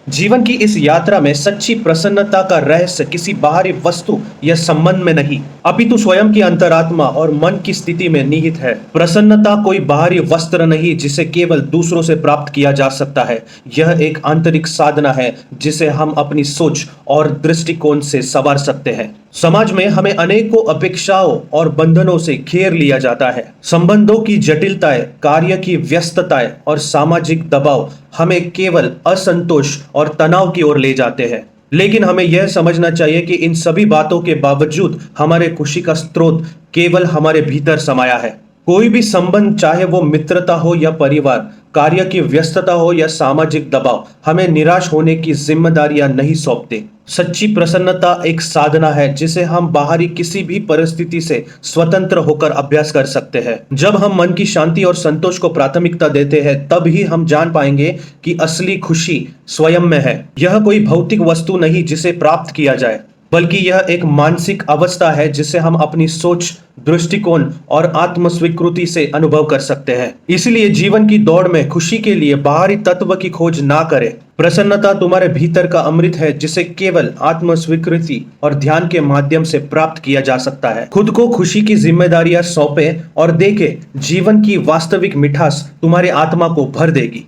जीवन की इस यात्रा में सच्ची प्रसन्नता का रहस्य किसी बाहरी वस्तु या संबंध में नहीं, अपितु स्वयं की अंतरात्मा और मन की स्थिति में निहित है। प्रसन्नता कोई बाहरी वस्त्र नहीं जिसे केवल दूसरों से प्राप्त किया जा सकता है। यह एक आंतरिक साधना है जिसे हम अपनी सोच और दृष्टिकोण से संवार सकते हैं। समाज में हमें अनेकों अपेक्षाओं और बंधनों से घेर लिया जाता है। संबंधों की जटिलताएं, कार्य की व्यस्तताएं और सामाजिक दबाव हमें केवल असंतोष और तनाव की ओर ले जाते हैं। लेकिन हमें यह समझना चाहिए कि इन सभी बातों के बावजूद हमारे खुशी का स्रोत केवल हमारे भीतर समाया है। कोई भी संबंध, चाहे वो मित्रता हो या परिवार, कार्य की व्यस्तता हो या सामाजिक दबाव, हमें निराश होने की जिम्मेदारियां नहीं सौंपते। सच्ची प्रसन्नता एक साधना है जिसे हम बाहरी किसी भी परिस्थिति से स्वतंत्र होकर अभ्यास कर सकते हैं। जब हम मन की शांति और संतोष को प्राथमिकता देते हैं, तब ही हम जान पाएंगे कि असली खुशी स्वयं में है। यह कोई भौतिक वस्तु नहीं जिसे प्राप्त किया जाए, बल्कि यह एक मानसिक अवस्था है जिसे हम अपनी सोच, दृष्टिकोण और आत्म स्वीकृति से अनुभव कर सकते हैं। इसलिए जीवन की दौड़ में खुशी के लिए बाहरी तत्व की खोज ना करें। प्रसन्नता तुम्हारे भीतर का अमृत है जिसे केवल आत्म स्वीकृति और ध्यान के माध्यम से प्राप्त किया जा सकता है। खुद को खुशी की जिम्मेदारियां सौंपे और देखें, जीवन की वास्तविक मिठास तुम्हारी आत्मा को भर देगी।